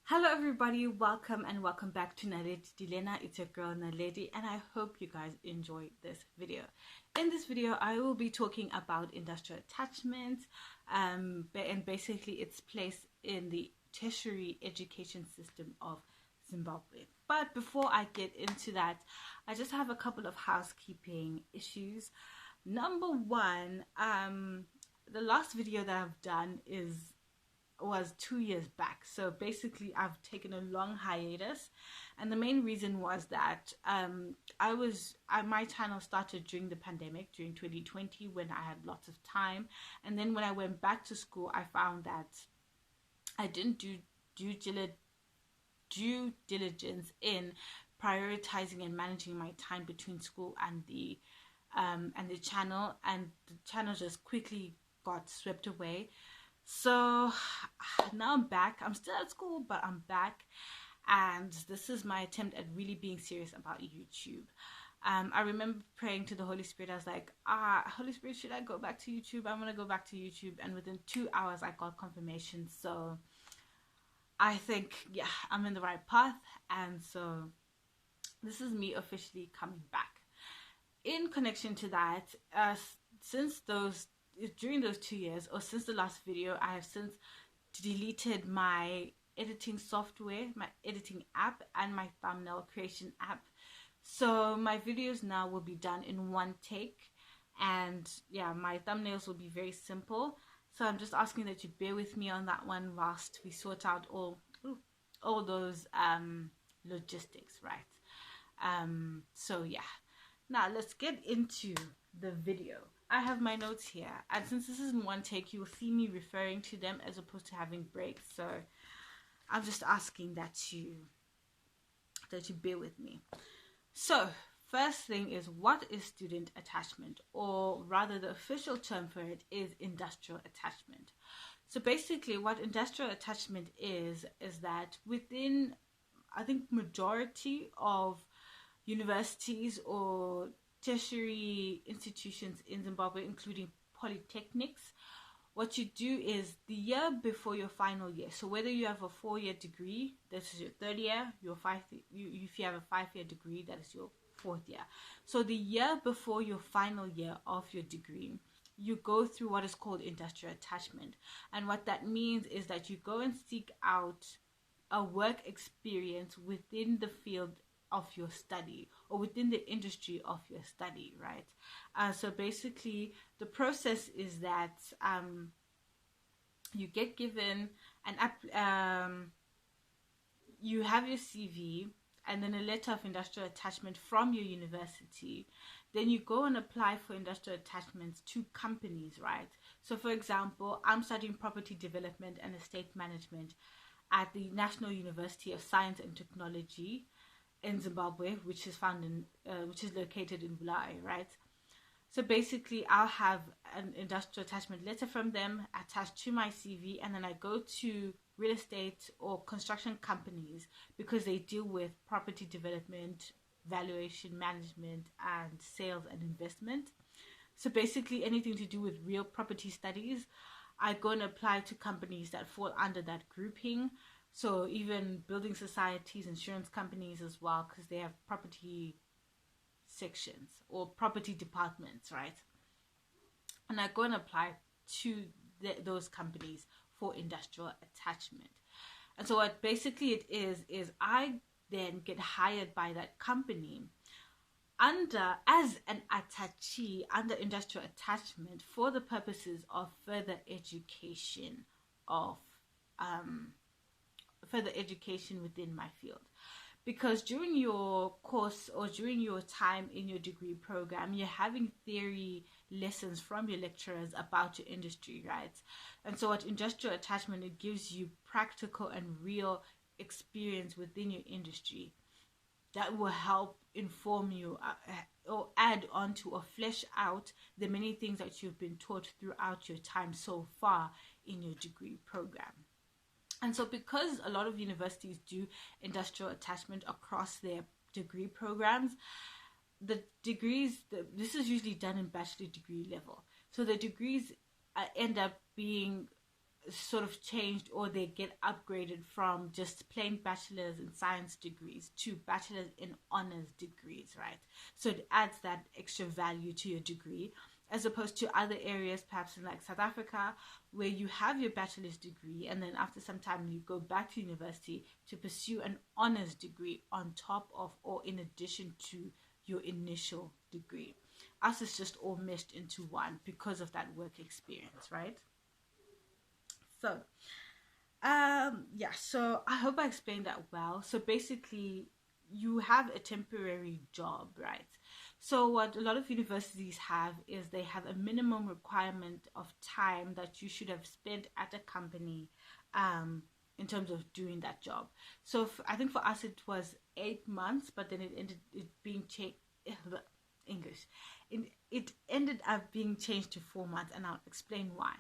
Hello everybody, welcome and welcome back to Naledi Dilena. It's your girl Naledi and I hope you guys enjoy this video. In this video I will be talking about industrial attachment and basically its place in the tertiary education system of Zimbabwe. But before I get into that, I just have a couple of housekeeping issues. Number one, the last video that I've done was 2 years back, so basically I've taken a long hiatus, and the main reason was that my channel started during the pandemic, during 2020, when I had lots of time, and then when I went back to school I found that I didn't do due diligence in prioritizing and managing my time between school and the channel, and the channel just quickly got swept away. So now I'm back. I'm still at school, but I'm back, and this is my attempt at really being serious about YouTube. I remember praying to the Holy Spirit. I was like, Holy Spirit, should I go back to YouTube? I'm gonna go back to YouTube. And within 2 hours I got confirmation. So I think, yeah, I'm in the right path, and so this is me officially coming back. In connection to that, during those 2 years, or since the last video, I have since deleted my editing software, my editing app, and my thumbnail creation app. So my videos now will be done in one take, and yeah, my thumbnails will be very simple. So I'm just asking that you bear with me on that one whilst we sort out all those logistics, right? So yeah, now let's get into the video. I have my notes here, and since this is in one take, you will see me referring to them as opposed to having breaks. So I'm just asking that you bear with me. So first thing is, what is student attachment, or rather the official term for it is industrial attachment. So basically what industrial attachment is that within, I think, majority of universities or tertiary institutions in Zimbabwe, including polytechnics, what you do is the year before your final year, so whether you have a 4-year degree, this is your third year, if you have a 5-year degree, that is your 4th year. So the year before your final year of your degree, you go through what is called industrial attachment. And what that means is that you go and seek out a work experience within the field of your study, or within the industry of your study, right? So basically the process is that you get given an you have your CV and then a letter of industrial attachment from your university. Then you go and apply for industrial attachments to companies, right? So for example, I'm studying property development and estate management at the National University of Science and Technology in Zimbabwe, which is located in Bulawayo, right? So basically I'll have an industrial attachment letter from them attached to my CV, and then I go to real estate or construction companies because they deal with property development, valuation management, and sales and investment. So basically anything to do with real property studies, I go and apply to companies that fall under that grouping. So even building societies, insurance companies as well, because they have property sections or property departments, right? And I go and apply to those companies for industrial attachment. And so what basically it is I then get hired by that company as an attachee under industrial attachment for the purposes of further education within my field. Because during your course or during your time in your degree program, you're having theory lessons from your lecturers about your industry, right? And so what industrial attachment, it gives you practical and real experience within your industry that will help inform you or add on to or flesh out the many things that you've been taught throughout your time so far in your degree program. And so because a lot of universities do industrial attachment across their degree programs, the degrees, this is usually done in bachelor degree level. So the degrees end up being sort of changed, or they get upgraded from just plain bachelor's in science degrees to bachelor's in honors degrees, right? So it adds that extra value to your degree, as opposed to other areas, perhaps in like South Africa, where you have your bachelor's degree and then after some time you go back to university to pursue an honors degree on top of or in addition to your initial degree. Us is just all meshed into one because of that work experience, right? So so I hope I explained that well. So basically you have a temporary job, right? So what a lot of universities have is they have a minimum requirement of time that you should have spent at a company in terms of doing that job. So I think for us it was 8 months, but then it ended being changed. It ended up being changed to 4 months, and I'll explain why.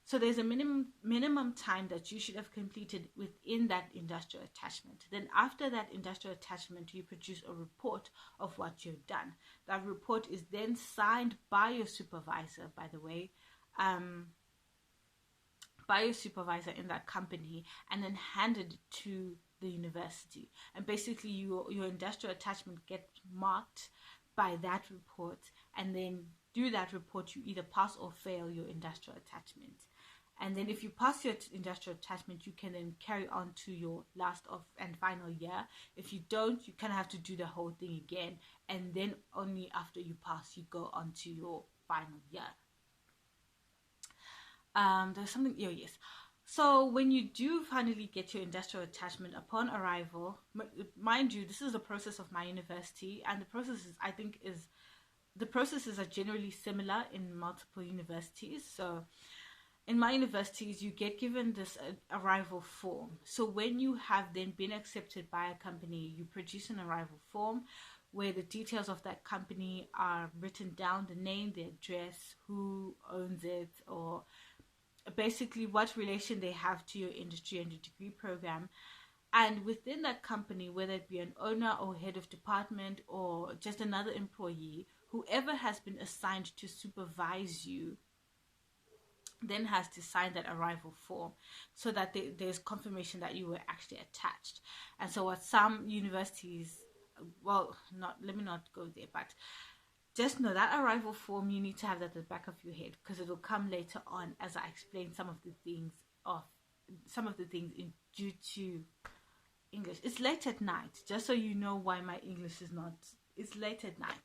So there's a minimum time that you should have completed within that industrial attachment. Then after that industrial attachment, you produce a report of what you've done. That report is then signed by your supervisor, by the way, by your supervisor in that company, and then handed to the university. And basically your industrial attachment gets marked by that report, and then through that report you either pass or fail your industrial attachment. And then if you pass your industrial attachment, you can then carry on to your last and final year. If you don't, you kind of have to do the whole thing again, and then only after you pass you go on to your final year. There's something, yes. So when you do finally get your industrial attachment upon arrival, mind you, this is the process of my university, and the processes are generally similar in multiple universities. So in my universities, you get given this arrival form. So when you have then been accepted by a company, you produce an arrival form where the details of that company are written down, the name, the address, who owns it, or basically what relation they have to your industry and your degree program. And within that company, whether it be an owner or head of department or just another employee, whoever has been assigned to supervise you then has to sign that arrival form, so that there's confirmation that you were actually attached. And so what some universities, let me not go there, but just know that arrival form, you need to have that at the back of your head, because it will come later on as I explain some of the things in due to English. It's late at night, just so you know why my English is not, it's late at night.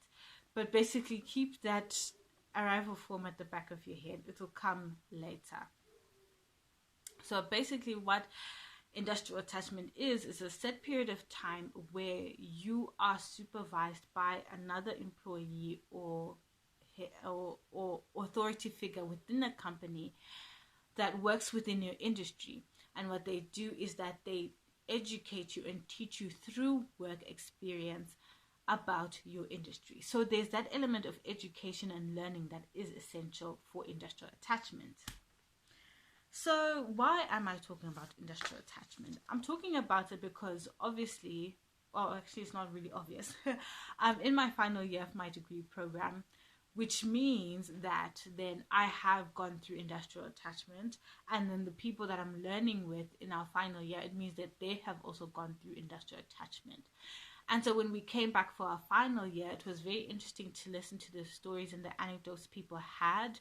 But basically keep that arrival form at the back of your head. It will come later. So basically what industrial attachment is a set period of time where you are supervised by another employee or authority figure within a company that works within your industry. And what they do is that they educate you and teach you through work experience about your industry. So there's that element of education and learning that is essential for industrial attachment. So why am I talking about industrial attachment? I'm talking about it because obviously, actually it's not really obvious. I'm in my final year of my degree program, which means that then I have gone through industrial attachment, and then the people that I'm learning with in our final year, it means that they have also gone through industrial attachment. And so when we came back for our final year, it was very interesting to listen to the stories and the anecdotes people had,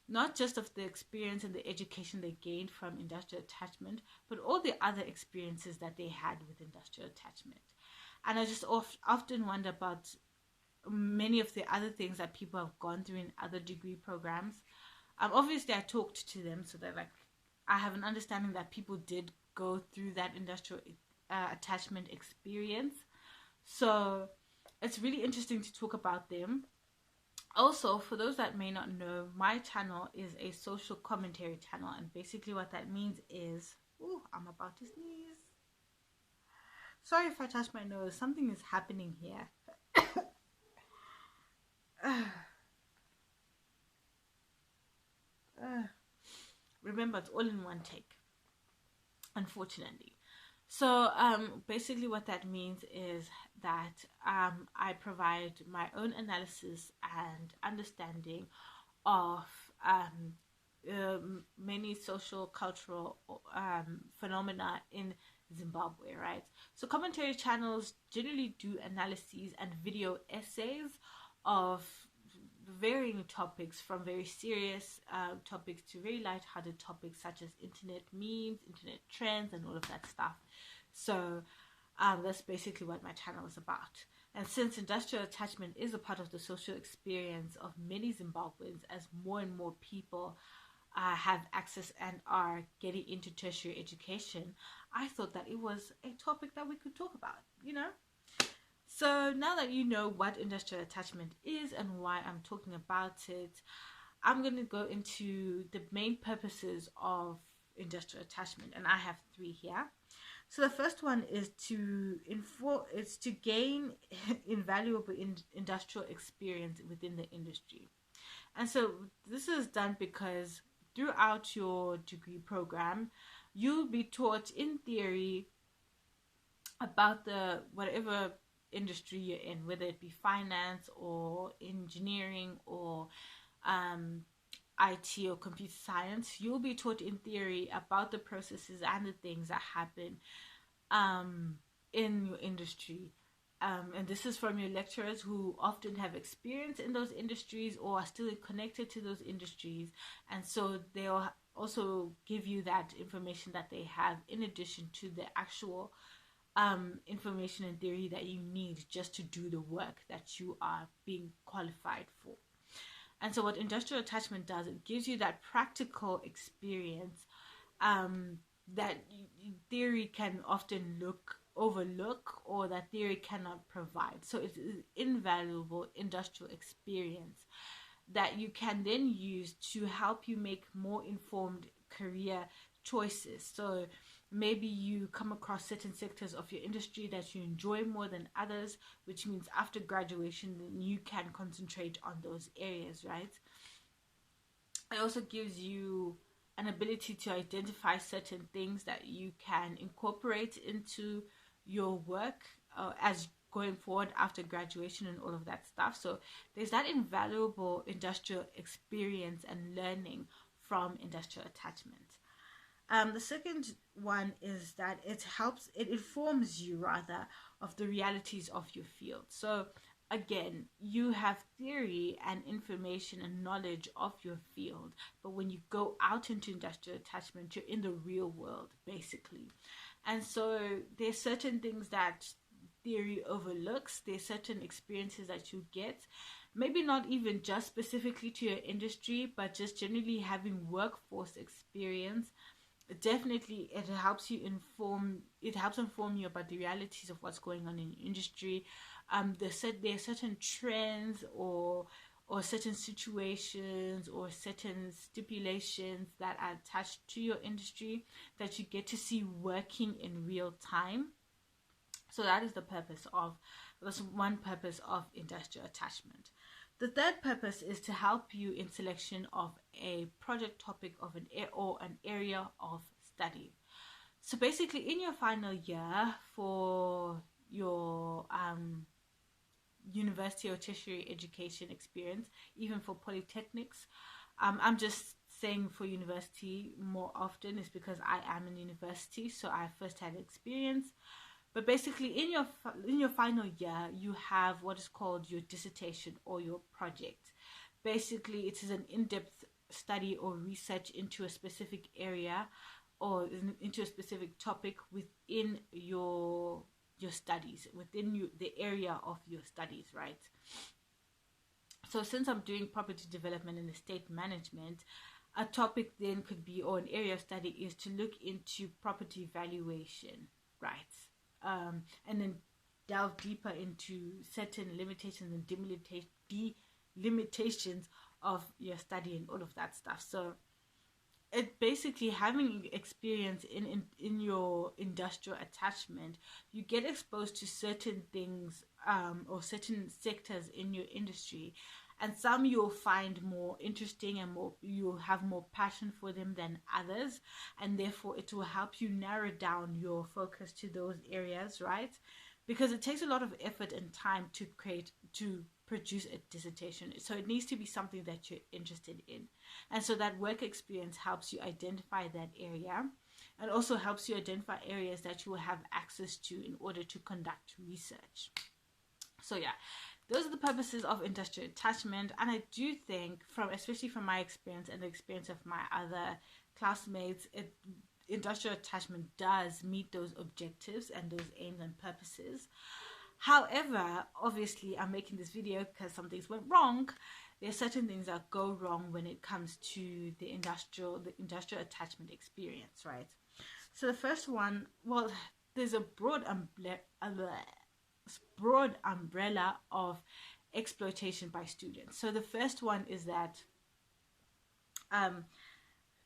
not just of the experience and the education they gained from industrial attachment, but all the other experiences that they had with industrial attachment. And I just often wonder about many of the other things that people have gone through in other degree programs. Obviously, I talked to them so that I have an understanding that people did go through that industrial attachment experience. So it's really interesting to talk about them. Also, for those that may not know, my channel is a social commentary channel, and basically what that means is, I'm about to sneeze. Sorry if I touch my nose, something is happening here. Remember, it's all in one take, unfortunately. So basically what that means is that I provide my own analysis and understanding of many social cultural phenomena in Zimbabwe, right? So commentary channels generally do analyses and video essays of varying topics, from very serious topics to very light-hearted topics such as internet memes, internet trends, and all of that stuff. So that's basically what my channel is about. And since industrial attachment is a part of the social experience of many Zimbabweans, as more and more people have access and are getting into tertiary education, I thought that it was a topic that we could talk about, you know? So now that you know what industrial attachment is and why I'm talking about it, I'm going to go into the main purposes of industrial attachment, and I have 3 here. So the first one is to gain invaluable industrial experience within the industry. And so this is done because throughout your degree program, you'll be taught in theory about the whatever industry you're in, whether it be finance or engineering or IT or computer science. You'll be taught in theory about the processes and the things that happen in your industry. And this is from your lecturers who often have experience in those industries or are still connected to those industries. And so they'll also give you that information that they have in addition to the actual information and theory that you need just to do the work that you are being qualified for. And so what industrial attachment does, it gives you that practical experience that theory can often overlook, or that theory cannot provide. So it's an invaluable industrial experience that you can then use to help you make more informed career choices. So maybe you come across certain sectors of your industry that you enjoy more than others, which means after graduation then you can concentrate on those areas, right? It also gives you an ability to identify certain things that you can incorporate into your work as going forward after graduation and all of that stuff. So there's that invaluable industrial experience and learning from industrial attachment. The second one is that it informs you rather of the realities of your field. So again, you have theory and information and knowledge of your field, but when you go out into industrial attachment, you're in the real world basically. And so there's certain things that theory overlooks. There's certain experiences that you get, maybe not even just specifically to your industry, but just generally having workforce experience. Definitely it helps inform you about the realities of what's going on in your industry. There are certain trends or certain situations or certain stipulations that are attached to your industry that you get to see working in real time. So that is one purpose of industrial attachment. The third purpose is to help you in selection of a project topic of an area of study. So basically in your final year for your university or tertiary education experience, even for polytechnics, I'm just saying for university more often is because I am in university, so I first had experience. But basically in your final year, you have what is called your dissertation or your project. Basically, it is an in-depth study or research into a specific area or into a specific topic within your studies, within the area of your studies, right? So since I'm doing property development and estate management, a topic then could be, or an area of study is to look into property valuation, right? And then delve deeper into certain limitations and delimitations of your study and all of that stuff. So it basically, having experience in your industrial attachment, you get exposed to certain things or certain sectors in your industry, and some you'll find more interesting and you'll have more passion for them than others, and therefore it will help you narrow down your focus to those areas, right? Because it takes a lot of effort and time to produce a dissertation. So it needs to be something that you're interested in. And so that work experience helps you identify that area, and also helps you identify areas that you will have access to in order to conduct research. So yeah, those are the purposes of industrial attachment. And I do think, especially from my experience and the experience of my other classmates, industrial attachment does meet those objectives and those aims and purposes. However, obviously I'm making this video because some things went wrong. There are certain things that go wrong when it comes to the industrial attachment experience, right? So the first one, well, there's a broad umbrella of exploitation by students. So the first one is that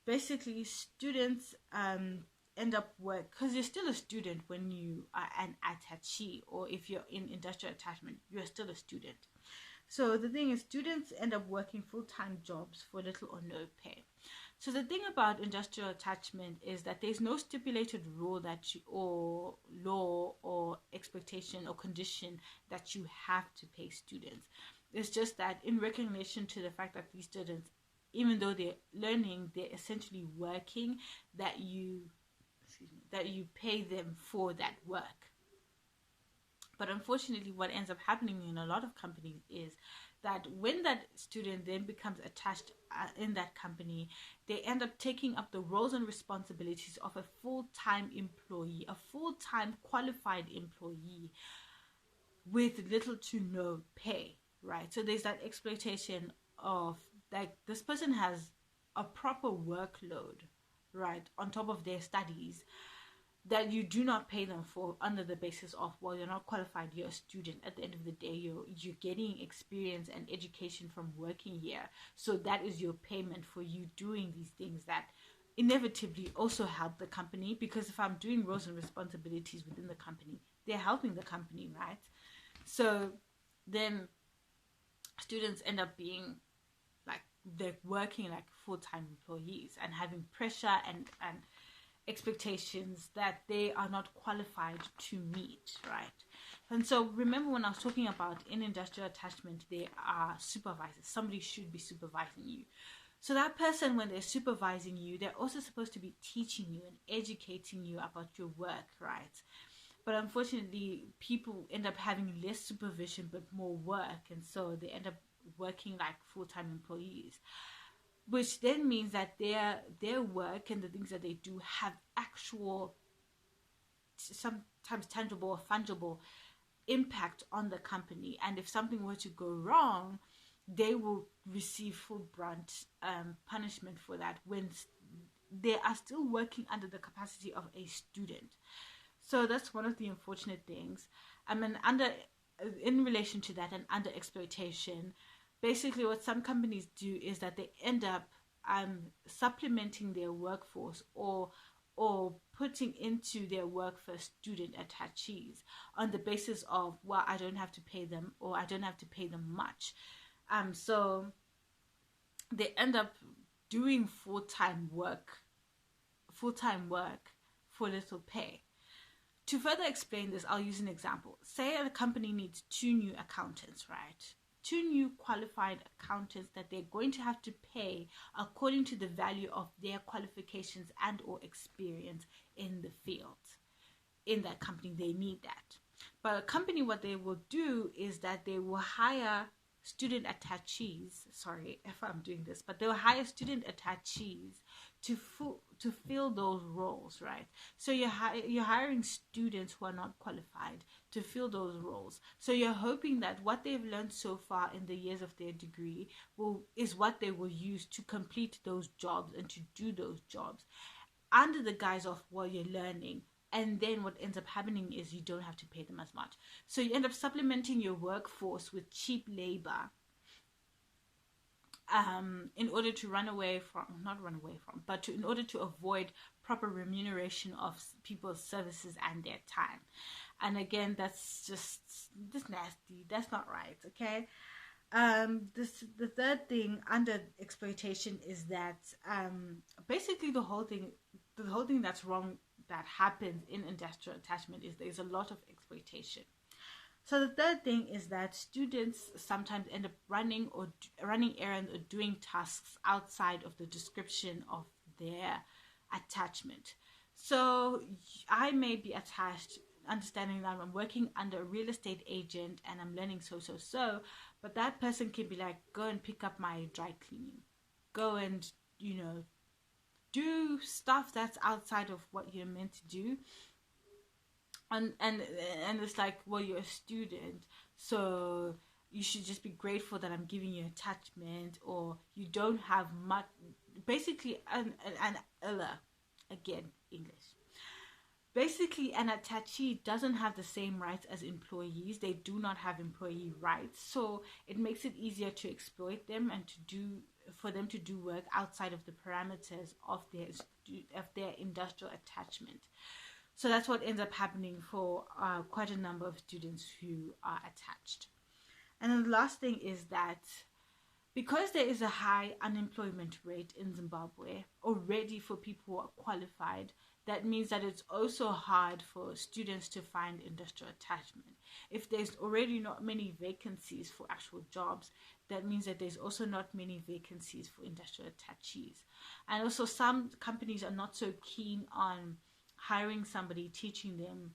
basically students end up because you're still a student when you are an attachee, or if you're in industrial attachment, you're still a student. So the thing is, students end up working full-time jobs for little or no pay. So the thing about industrial attachment is that there's no stipulated rule or law or expectation or condition that you have to pay students. It's just that in recognition to the fact that these students, even though they're learning, they're essentially working, that you pay them for that work. But unfortunately, what ends up happening in a lot of companies is that when that student then becomes attached in that company, they end up taking up the roles and responsibilities of a full-time employee, a full-time qualified employee with little to no pay, right? So there's that exploitation of, like, this person has a proper workload, right, on top of their studies, that you do not pay them for, under the basis of, well, you're not qualified, you're a student. At the end of the day, you're getting experience and education from working here. So that is your payment for you doing these things that inevitably also help the company, because if I'm doing roles and responsibilities within the company, they're helping the company, right? So then students end up being like, they're working like full-time employees and having pressure and expectations that they are not qualified to meet, right? And so remember, when I was talking about in industrial attachment, there are supervisors. Somebody should be supervising you. So that person, when they're supervising you, they're also supposed to be teaching you and educating you about your work, right? But unfortunately, people end up having less supervision but more work, and so they end up working like full-time employees, which then means that their work and the things that they do have actual, sometimes tangible or fungible impact on the company. And if something were to go wrong, they will receive full brunt punishment for that, when they are still working under the capacity of a student. So that's one of the unfortunate things. In relation to that and under exploitation, basically what some companies do is that they end up supplementing their workforce or putting into their workforce student attachees on the basis of, well, I don't have to pay them, or I don't have to pay them much. So they end up doing full-time work for little pay. To further explain this, I'll use an example. Say a company needs 2 new accountants, right? 2 new qualified accountants that they're going to have to pay according to the value of their qualifications and or experience in the field. In that company, they need that. But a company, what they will do is that they will hire student attachees, sorry if I'm doing this, but they'll hire student attachees to fill those roles, right? So you're hiring students who are not qualified to fill those roles. So you're hoping that what they've learned so far in the years of their degree is what they will use to complete those jobs and to do those jobs under the guise of, well, you're learning. And then what ends up happening is you don't have to pay them as much. So you end up supplementing your workforce with cheap labor in order to in order to avoid proper remuneration of people's services and their time. And again, that's just nasty. That's not right, okay? The third thing under exploitation is that basically the whole thing that's wrong that happens in industrial attachment is there's a lot of exploitation. So the third thing is that students sometimes end up running errands or doing tasks outside of the description of their attachment. So I may be attached, understanding that I'm working under a real estate agent and I'm learning so, but that person can be like, go and pick up my dry cleaning, go and do stuff that's outside of what you're meant to do. And it's like, well, you're a student, so you should just be grateful that I'm giving you attachment, or you don't have much. Basically, again, English. Basically, an attachee doesn't have the same rights as employees. They do not have employee rights, so it makes it easier to exploit them and for them to do work outside of the parameters of their industrial attachment. So that's what ends up happening for quite a number of students who are attached. And then the last thing is that because there is a high unemployment rate in Zimbabwe already for people who are qualified, that means that it's also hard for students to find industrial attachment. If there's already not many vacancies for actual jobs, that means that there's also not many vacancies for industrial attachees. And also some companies are not so keen on hiring somebody, teaching them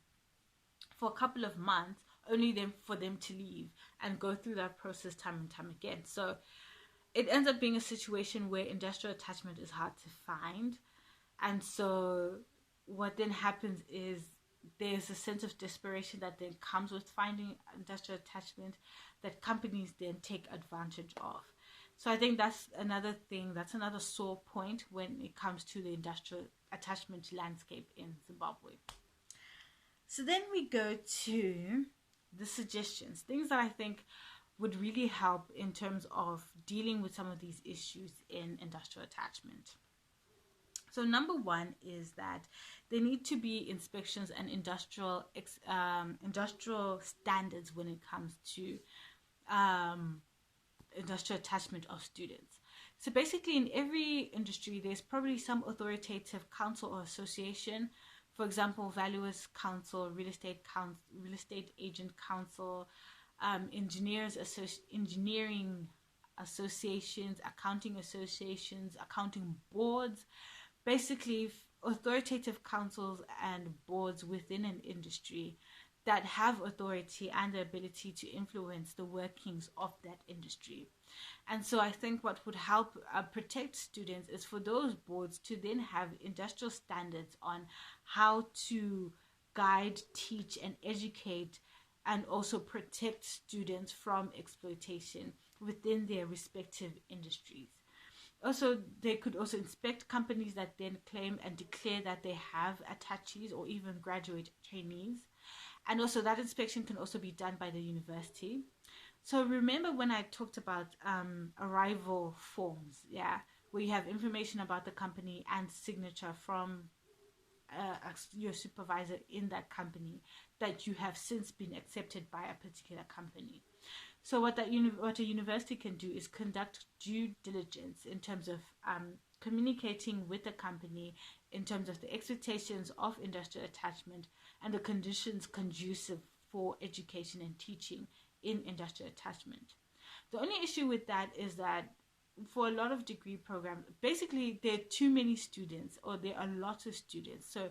for a couple of months, only for them to leave and go through that process time and time again. So it ends up being a situation where industrial attachment is hard to find. And so what then happens is there's a sense of desperation that then comes with finding industrial attachment that companies then take advantage of. So I think that's another thing, that's another sore point when it comes to the industrial attachment landscape in Zimbabwe. So then we go to the suggestions, things that I think would really help in terms of dealing with some of these issues in industrial attachment. So number one is that there need to be inspections and industrial standards when it comes to industrial attachment of students. So basically in every industry there's probably some authoritative council or association. For example, Valuers Council, Real Estate Agent Council, engineering associations, accounting associations, accounting boards. Basically authoritative councils and boards within an industry that have authority and the ability to influence the workings of that industry. And so I think what would help protect students is for those boards to then have industrial standards on how to guide, teach, and educate, and also protect students from exploitation within their respective industries. Also, they could also inspect companies that then claim and declare that they have attachees or even graduate trainees. And also that inspection can also be done by the university. So remember when I talked about arrival forms, where you have information about the company and signature from your supervisor in that company that you have since been accepted by a particular company. So what a university can do is conduct due diligence in terms of communicating with the company in terms of the expectations of industrial attachment and the conditions conducive for education and teaching in industrial attachment. The only issue with that is that for a lot of degree programs, basically there are too many students, or there are lots of students. So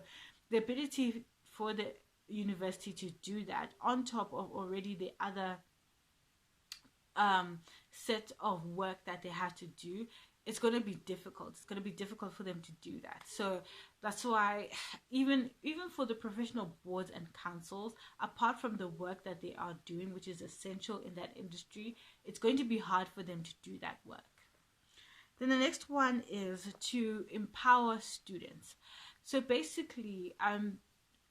the ability for the university to do that on top of already the other set of work that they have to do, it's going to be difficult. It's going to be difficult for them to do that. So that's why even for the professional boards and councils, apart from the work that they are doing, which is essential in that industry, it's going to be hard for them to do that work. Then the next one is to empower students. So basically,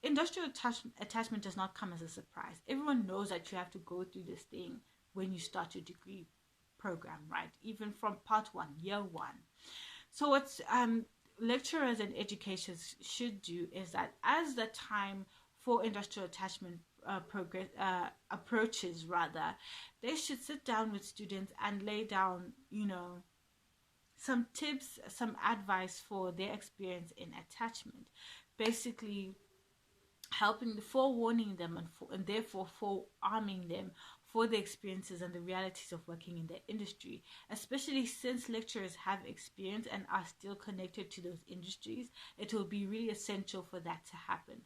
industrial attachment does not come as a surprise. Everyone knows that you have to go through this thing when you start your degree program, right? Even from part 1, year 1. So what lecturers and educators should do is that as the time for industrial attachment approaches, they should sit down with students and lay down, some tips, some advice for their experience in attachment. Basically, forewarning them, and therefore forearming them for the experiences and the realities of working in their industry, especially since lecturers have experience and are still connected to those industries. It will be really essential for that to happen.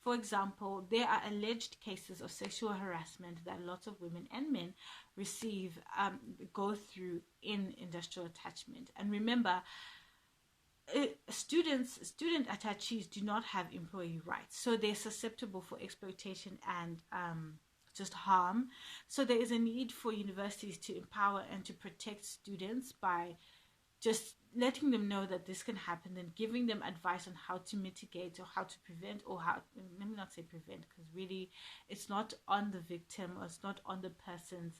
For example, there are alleged cases of sexual harassment that lots of women and men go through in industrial attachment. And remember, student attachees do not have employee rights, so they're susceptible for exploitation and just harm. So there is a need for universities to empower and to protect students by just letting them know that this can happen and giving them advice on how to mitigate or how to prevent, or how, let me not say prevent, because really it's not on the victim or it's not on the person's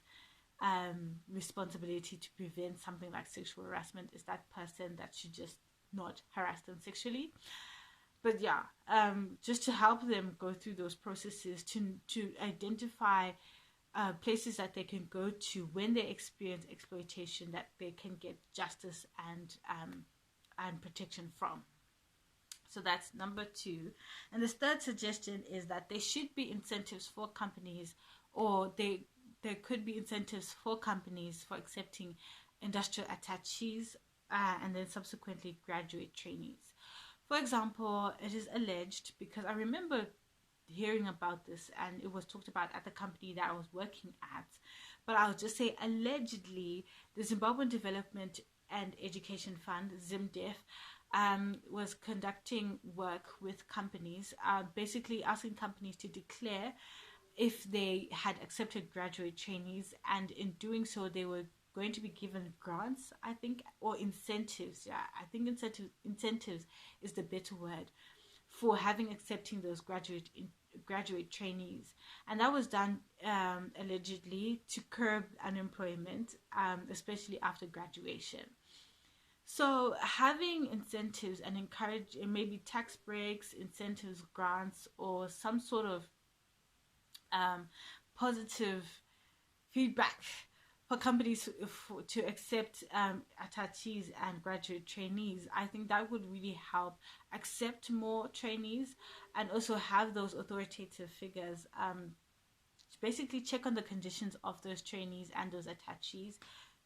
responsibility to prevent something like sexual harassment. It's that person that should just not harass them sexually. But yeah, just to help them go through those processes, to identify places that they can go to when they experience exploitation, that they can get justice and protection from. So that's number 2. And the third suggestion is that there should be incentives for companies, or there could be incentives for companies for accepting industrial attachees and then subsequently graduate trainees. For example, it is alleged, because I remember hearing about this and it was talked about at the company that I was working at, but I'll just say allegedly the Zimbabwean Development and Education Fund, ZimDef, was conducting work with companies, basically asking companies to declare if they had accepted graduate trainees, and in doing so they were going to be given grants, I think, or incentives. Yeah, I think incentives is the better word for accepting those graduate trainees. And that was done allegedly to curb unemployment, especially after graduation. So having incentives and maybe tax breaks, incentives, grants, or some sort of positive feedback for companies to accept attachees and graduate trainees, I think that would really help accept more trainees, and also have those authoritative figures basically check on the conditions of those trainees and those attachees,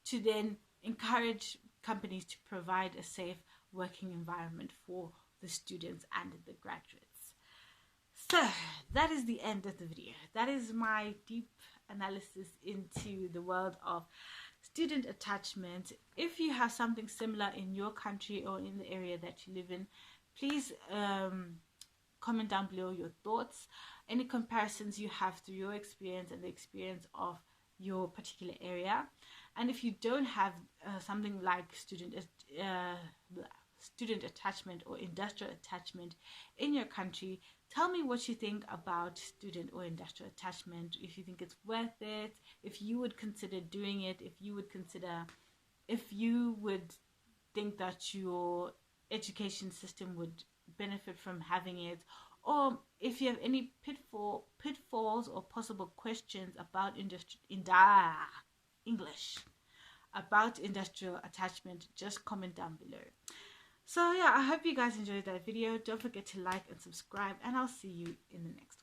to then encourage companies to provide a safe working environment for the students and the graduates. So that is the end of the video. That is my deep analysis into the world of student attachment. If you have something similar in your country or in the area that you live in, please comment down below your thoughts, any comparisons you have through your experience and the experience of your particular area. And if you don't have something like student attachment or industrial attachment in your country, tell me what you think about student or industrial attachment, if you think it's worth it, if you would consider doing it, if you would think that your education system would benefit from having it, or if you have any pitfalls or possible questions about industrial attachment, just comment down below. So yeah, I hope you guys enjoyed that video. Don't forget to like and subscribe, and I'll see you in the next one.